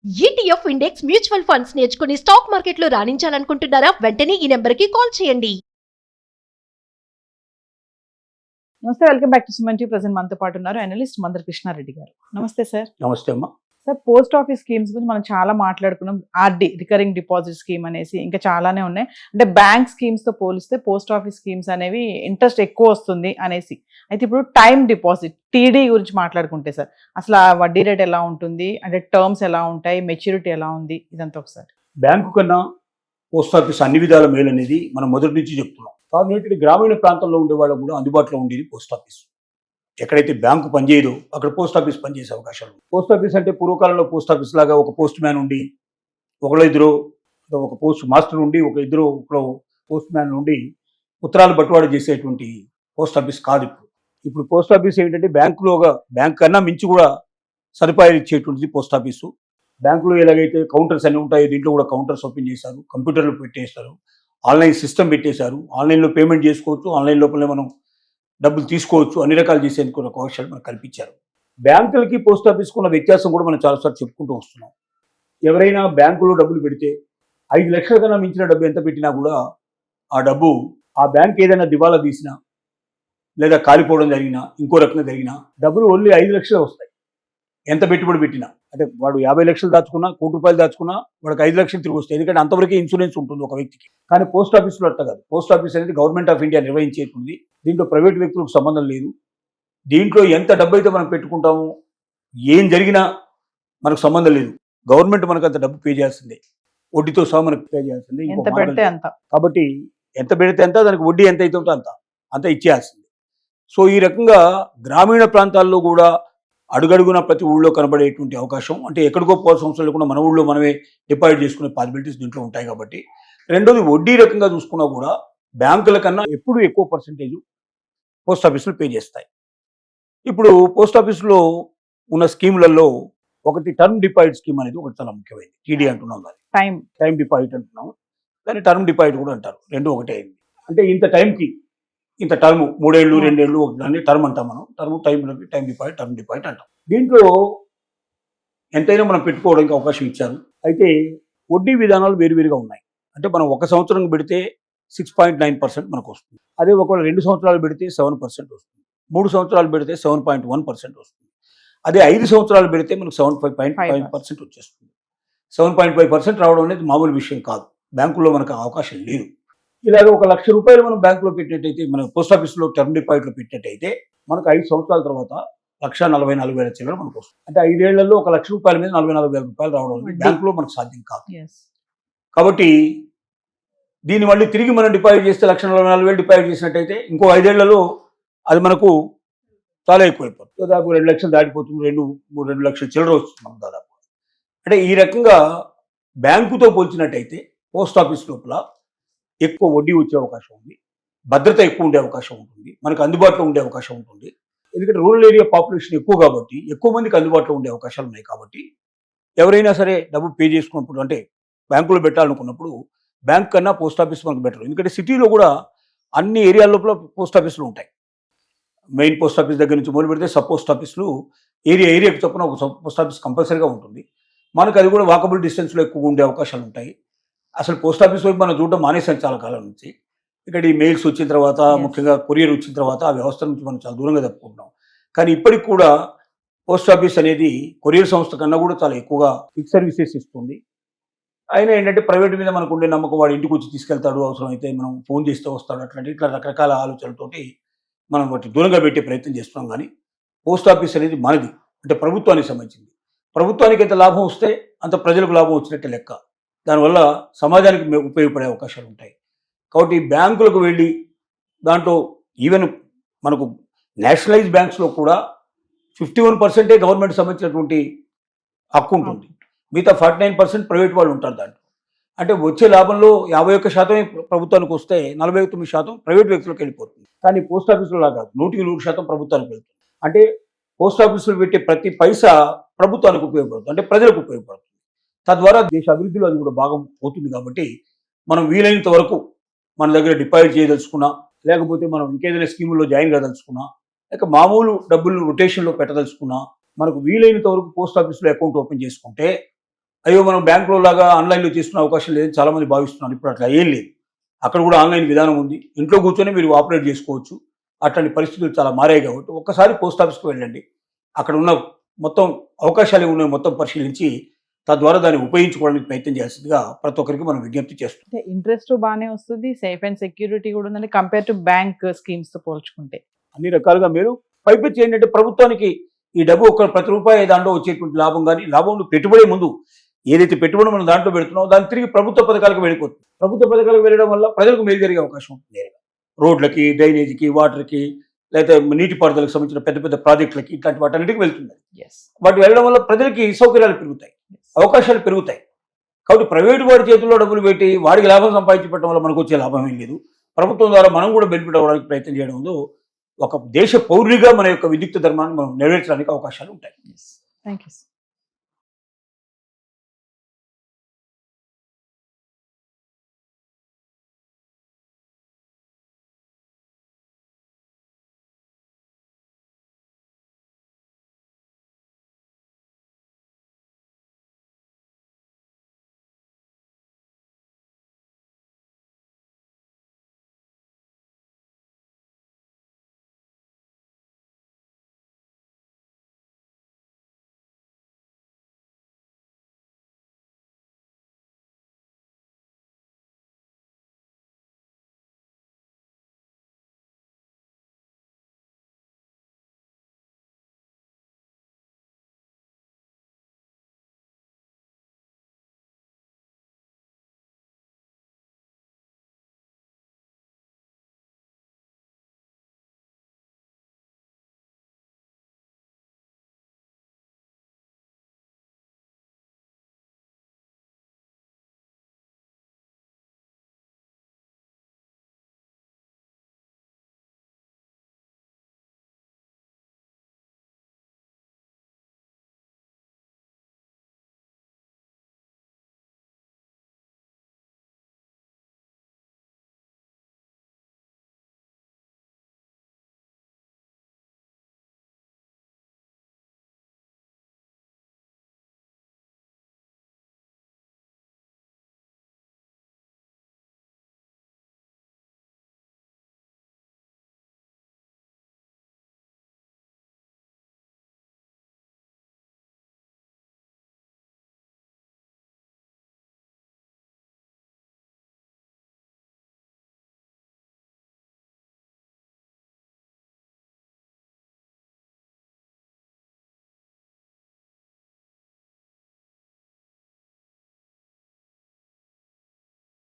ETF index mutual funds నేర్చుకుని stock మార్కెట్లో రాణించాలనుకుంటున్నారా? వెంటనే ఈ నెంబర్కి కాల్ చేయండి. నమస్తే, welcome back to Suman TV. Present మనతో పాటు ఉన్నారు అనలిస్ట్ మందర కృష్ణారెడ్డి గారు. నమస్తే సార్. నమస్తే అమ్మా. సార్, పోస్ట్ ఆఫీస్ స్కీమ్స్ గురించి మనం చాలా మాట్లాడుకున్నాం. ఆర్డి, రికరింగ్ డిపాజిట్ స్కీమ్ అనేసి ఇంకా చాలానే ఉన్నాయి. అంటే బ్యాంక్ స్కీమ్స్ తో పోలిస్తే పోస్ట్ ఆఫీస్ స్కీమ్స్ అనేవి ఇంట్రెస్ట్ ఎక్కువ వస్తుంది అనేసి. అయితే ఇప్పుడు టైం డిపాజిట్ టీడీ గురించి మాట్లాడుకుంటే సార్, అసలు ఆ వడ్డీ రేట్ ఎలా ఉంటుంది, అంటే టర్మ్స్ ఎలా ఉంటాయి, మెచ్యూరిటీ ఎలా ఉంది, ఇదంతా ఒకసారి. బ్యాంకు కన్నా పోస్ట్ ఆఫీస్ అన్ని విధాల మేలు అనేది మనం మొదటి నుంచి చెప్తున్నాం. కాబట్టి గ్రామీణ ప్రాంతంలో ఉండే వాళ్ళకు కూడా అందుబాటులో ఉండేది పోస్ట్ ఆఫీస్. ఎక్కడైతే బ్యాంకు పనిచేయదో అక్కడ పోస్ట్ ఆఫీస్ పనిచేసే అవకాశాలు. పోస్ట్ ఆఫీస్ అంటే పూర్వకాలంలో పోస్ట్ ఆఫీస్ లాగా ఒక పోస్ట్ మ్యాన్ ఉండి ఒకళ్ళో ఇద్దరు, ఒక పోస్ట్ మాస్టర్ ఉండి ఒకళ్ళో పోస్ట్ మ్యాన్ ఉండి ఉత్తరాలు బట్టువాడు చేసేటువంటి పోస్ట్ ఆఫీస్ కాదు. ఇప్పుడు పోస్ట్ ఆఫీస్ ఏంటంటే బ్యాంక్ కన్నా మించి కూడా సదుపాయాలు ఇచ్చేటువంటిది పోస్ట్ ఆఫీసు. బ్యాంకులో ఎలాగైతే కౌంటర్స్ అన్ని ఉంటాయో దీంట్లో కూడా కౌంటర్స్ ఓపెన్ చేశారు, కంప్యూటర్లు పెట్టేస్తారు, ఆన్లైన్ సిస్టమ్ పెట్టేశారు, ఆన్లైన్లో పేమెంట్ చేసుకోవచ్చు, ఆన్లైన్ లోపలనే మనం డబ్బులు తీసుకోవచ్చు, అన్ని రకాలు చేసేందుకు అవకాశాలు మనకు కల్పించారు. బ్యాంకులకి పోస్ట్ ఆఫీస్కి ఉన్న వ్యత్యాసం కూడా మనం చాలాసార్లు చెప్పుకుంటూ వస్తున్నాం. ఎవరైనా బ్యాంకులో డబ్బులు పెడితే 5 లక్షల కన్నా మించిన డబ్బు ఎంత పెట్టినా కూడా ఆ డబ్బు ఆ బ్యాంక్ ఏదైనా దివాలా తీసినా లేదా కాలిపోవడం జరిగినా ఇంకో రకంగా జరిగినా డబ్బులు ఓన్లీ 5 లక్షలే వస్తాయి. ఎంత పెట్టుబడి పెట్టినా, అంటే వాడు 50 లక్షలు దాచుకున్నా, ₹1,00,00,000 దాచుకున్నా వాడికి 5 లక్షలు తిరిగి వస్తాయి. ఎందుకంటే అంతవరకే ఇన్సూరెన్స్ ఉంటుంది ఒక వ్యక్తికి. కానీ పోస్ట్ ఆఫీస్లో అట్లా కాదు. పోస్ట్ ఆఫీస్ అనేది గవర్నమెంట్ ఆఫ్ ఇండియా నిర్వహించేటుంది. దీంట్లో ప్రైవేట్ వ్యక్తులకు సంబంధం లేదు. దీంట్లో ఎంత డబ్బు అయితే మనం పెట్టుకుంటామో ఏం జరిగినా మనకు సంబంధం లేదు. గవర్నమెంట్ మనకు అంత డబ్బు పే చేయాల్సిందే, వడ్డీతో సహా మనకు పే చేయాల్సిందే. ఎంత పెడితే అంత. కాబట్టి ఎంత పెడితే అంత, దానికి వడ్డీ ఎంత అయితే ఉంటే అంత ఇచ్చేయాల్సిందే. సో ఈ రకంగా గ్రామీణ ప్రాంతాల్లో కూడా అడుగడుగున ప్రతి ఊళ్ళో కనబడేటువంటి అవకాశం, అంటే ఎక్కడికో పోవాల్సిన అవసరం లేకుండా మన ఊళ్ళో మనమే డిపాజిట్ చేసుకునే పాసిబిలిటీస్ దీంట్లో ఉంటాయి. కాబట్టి రెండోది వడ్డీ రకంగా చూసుకున్నా కూడా బ్యాంకుల కన్నా ఎప్పుడు ఎక్కువ పర్సెంటేజ్ పోస్ట్ ఆఫీసులు పే చేస్తాయి. ఇప్పుడు పోస్ట్ ఆఫీసులో ఉన్న స్కీములలో ఒకటి టర్మ్ డిపాజిట్ స్కీమ్ అనేది ఒకటి చాలా ముఖ్యమైనది. టీడీ అంటున్నాం, దాన్ని టైం డిపాజిట్ అంటున్నాం, దాన్ని టర్మ్ డిపాజిట్ కూడా అంటారు. రెండు ఒకటే అయింది. అంటే ఇంత టైంకి ఇంత టర్మ్, 3 ఏళ్ళు 2 ఏళ్ళు దాన్ని టర్మ్ అంటాం మనం. టైం డిపాజిట్ అంటాం. దీంట్లో ఎంతైనా మనం పెట్టుకోవడానికి అవకాశం ఇచ్చారు. అయితే వడ్డీ విధానాలు వేరువేరుగా ఉన్నాయి. అంటే మనం 1 సంవత్సరం పెడితే 6.9% మనకు వస్తుంది. అదే ఒకవేళ 2 సంవత్సరాలు పెడితే 7% వస్తుంది. 3 సంవత్సరాలు పెడితే 7.1% వస్తుంది. అదే 5 సంవత్సరాలు పెడితే మనకు 7.5% వచ్చేస్తుంది. 7.5% రావడం అనేది మామూలు విషయం కాదు. బ్యాంకుల్లో మనకు అవకాశం లేదు. ఇలాగ ₹1,00,000 మనం బ్యాంకులో పెట్టినట్టయితే, మన పోస్ట్ ఆఫీస్లో టర్మ్ డిపాజిట్లో పెట్టినట్టయితే మనకు 5 సంవత్సరాల తర్వాత ₹1,44,000 చిల్లర మనకు వస్తుంది. అంటే 5 ఏళ్లలో ₹1,00,000 మీద ₹44,000 రావడం బ్యాంకులో మనకు సాధ్యం కాదు. కాబట్టి దీన్ని మళ్ళీ తిరిగి మనం డిపాజిట్ చేస్తే ₹1,44,000 డిపాజిట్ చేసినట్టయితే ఇంకో 5 ఏళ్లలో అది మనకు చాలా ఎక్కువైపోతుంది. దాదాపు 2 లక్షలు దాటిపోతుంది. 2 లక్షల చిల్లర వస్తుంది మనకు దాదాపు. అంటే ఈ రకంగా బ్యాంకుతో పోల్చినట్టయితే పోస్ట్ ఆఫీస్ లోపల ఎక్కువ వడ్డీ వచ్చే అవకాశం ఉంది, భద్రత ఎక్కువ ఉండే అవకాశం ఉంటుంది, మనకు అందుబాటులో ఉండే అవకాశం ఉంటుంది. ఎందుకంటే రూరల్ ఏరియా పాపులేషన్ ఎక్కువ కాబట్టి ఎక్కువ మందికి అందుబాటులో ఉండే అవకాశాలు ఉన్నాయి. కాబట్టి ఎవరైనా సరే డబ్బు పే చేసుకున్నప్పుడు, అంటే బ్యాంకులో పెట్టాలనుకున్నప్పుడు బ్యాంక్ కన్నా పోస్ట్ ఆఫీస్ మనకు బెటర్. ఎందుకంటే సిటీలో కూడా అన్ని ఏరియా లోపల పోస్ట్ ఆఫీసులు ఉంటాయి. మెయిన్ పోస్ట్ ఆఫీస్ దగ్గర నుంచి మొదలు పెడితే సబ్ పోస్ట్ ఆఫీసులు ఏరియాకి చొప్పున ఒక సబ్ పోస్ట్ ఆఫీస్ కంపల్సరీగా ఉంటుంది. మనకు అది కూడా వాకబుల్ డిస్టెన్స్లో ఎక్కువ ఉండే అవకాశాలు ఉంటాయి. అసలు పోస్ట్ ఆఫీస్ వైపు మనం చూడడం మానేసాం చాలా కాలం నుంచి. ఇక్కడ ఈ మెయిల్స్ వచ్చిన తర్వాత, ముఖ్యంగా కొరియర్ వచ్చిన తర్వాత ఆ వ్యవస్థ నుంచి మనం చాలా దూరంగా తప్పుకుంటున్నాం. కానీ ఇప్పటికి కూడా పోస్ట్ ఆఫీస్ అనేది కొరియర్ సంస్థ కన్నా కూడా చాలా ఎక్కువగా క్విక్ సర్వీసెస్ ఇస్తుంది. అయినా ఏంటంటే ప్రైవేట్ మీద మనకు ఉండే నమ్మకం, వాడు ఇంటికి వచ్చి తీసుకెళ్తాడు, అవసరం అయితే మనం ఫోన్ చేస్తే వస్తాడు, ఇట్లా రకరకాల ఆలోచనలతోటి మనం వాటిని దూరంగా పెట్టే ప్రయత్నం చేస్తున్నాం. కానీ పోస్ట్ ఆఫీస్ అనేది మనది, అంటే ప్రభుత్వానికి సంబంధించింది. ప్రభుత్వానికి ఎంత లాభం వస్తే అంత ప్రజలకు లాభం వచ్చినట్టే లెక్క. దానివల్ల సమాజానికి ఉపయోగపడే అవకాశాలు ఉంటాయి. కాబట్టి బ్యాంకులకు వెళ్ళి దాంట్లో ఈవెన్ మనకు నేషనలైజ్ బ్యాంక్స్లో కూడా 51% గవర్నమెంట్ సంబంధించినటువంటి హక్కు ఉంటుంది. మిగతా 49% ప్రైవేట్ వాళ్ళు ఉంటారు దాంట్లో. అంటే వచ్చే లాభంలో 51% ప్రభుత్వానికి వస్తే 49% ప్రైవేట్ వ్యక్తులకు వెళ్ళిపోతుంది. కానీ పోస్ట్ ఆఫీసులో లాగా 100% ప్రభుత్వానికి వెళ్తుంది. అంటే పోస్ట్ ఆఫీసులో పెట్టే ప్రతి పైసా ప్రభుత్వానికి ఉపయోగపడుతుంది, అంటే ప్రజలకు ఉపయోగపడుతుంది. తద్వారా దేశ అభివృద్ధిలో అది కూడా భాగం అవుతుంది. కాబట్టి మనం వీలైనంత వరకు మన దగ్గర డిపాజిట్ చేయదలుచుకున్నా, లేకపోతే మనం ఇంకేదైనా స్కీముల్లో జాయిన్ కాదలుచుకున్నా, లేక మామూలు డబ్బులు రొటేషన్లో పెట్టదలుచుకున్నా, మనకు వీలైనంత వరకు పోస్ట్ ఆఫీస్లో అకౌంట్ ఓపెన్ చేసుకుంటే అయ్యో మనం బ్యాంకులో లాగా ఆన్లైన్లో తీసుకునే అవకాశం లేదని చాలామంది భావిస్తున్నారు. ఇప్పుడు అట్లా ఏం లేదు. అక్కడ కూడా ఆన్లైన్ విధానం ఉంది. ఇంట్లో కూర్చొని మీరు ఆపరేట్ చేసుకోవచ్చు. అట్లాంటి పరిస్థితులు చాలా మారాయి కాబట్టి ఒక్కసారి పోస్ట్ ఆఫీస్కి వెళ్ళండి. అక్కడ ఉన్న మొత్తం అవకాశాలు ఏమున్నాయో మొత్తం పరిశీలించి తద్వారా దాన్ని ఉపయోగించుకోవడానికి ప్రయత్నం చేస్తుందిగా ప్రతి ఒక్కరికి మనం విజ్ఞప్తి చేస్తాం. అంటే ఇంట్రెస్ట్ బాగానే వస్తుంది, సేఫ్ అండ్ సెక్యూరిటీ కూడా ఉందండి కంపేర్ టు బ్యాంక్ స్కీమ్స్ తో పోల్చుకుంటే. అన్ని రకాలుగా మీరు పైపెచ్చి ఏంటంటే ప్రభుత్వానికి ఈ డబ్బు ఒక ప్రతి రూపాయి దాంట్లో వచ్చేటువంటి లాభం కానీ లాభంలో పెట్టుబడే ముందు ఏదైతే పెట్టుబడి మనం దాంట్లో పెడుతున్నామో దాన్ని తిరిగి ప్రభుత్వ పథకాలకు వెళ్ళిపోతుంది. ప్రభుత్వ పథకాలకు వెళ్ళడం వల్ల ప్రజలకు మేలు జరిగే అవకాశం ఉంటుంది. రోడ్లకి, డ్రైనేజీకి, వాటర్కి, లేకపోతే నీటిపారుదలకు సంబంధించిన పెద్ద పెద్ద ప్రాజెక్టులకి ఇట్లాంటి వాటన్నిటికీ వెళ్తుంది. వాటి వెళ్ళడం వల్ల ప్రజలకి సౌకర్యాలు పెరుగుతాయి, అవకాశాలు పెరుగుతాయి. కాబట్టి ప్రైవేటు వాడి చేతుల్లో డబ్బులు పెట్టి వాడికి లాభం సంపాదించి పెట్టడం వల్ల మనకు వచ్చే లాభం ఏం లేదు. ప్రభుత్వం ద్వారా మనం కూడా బెనిఫిట్ అవ్వడానికి ప్రయత్నం చేయడంలో ఒక దేశ పౌరుడిగా మన యొక్క విద్యుక్త ధర్మాన్ని మనం నెరవేర్చడానికి అవకాశాలు ఉంటాయి. Thank you.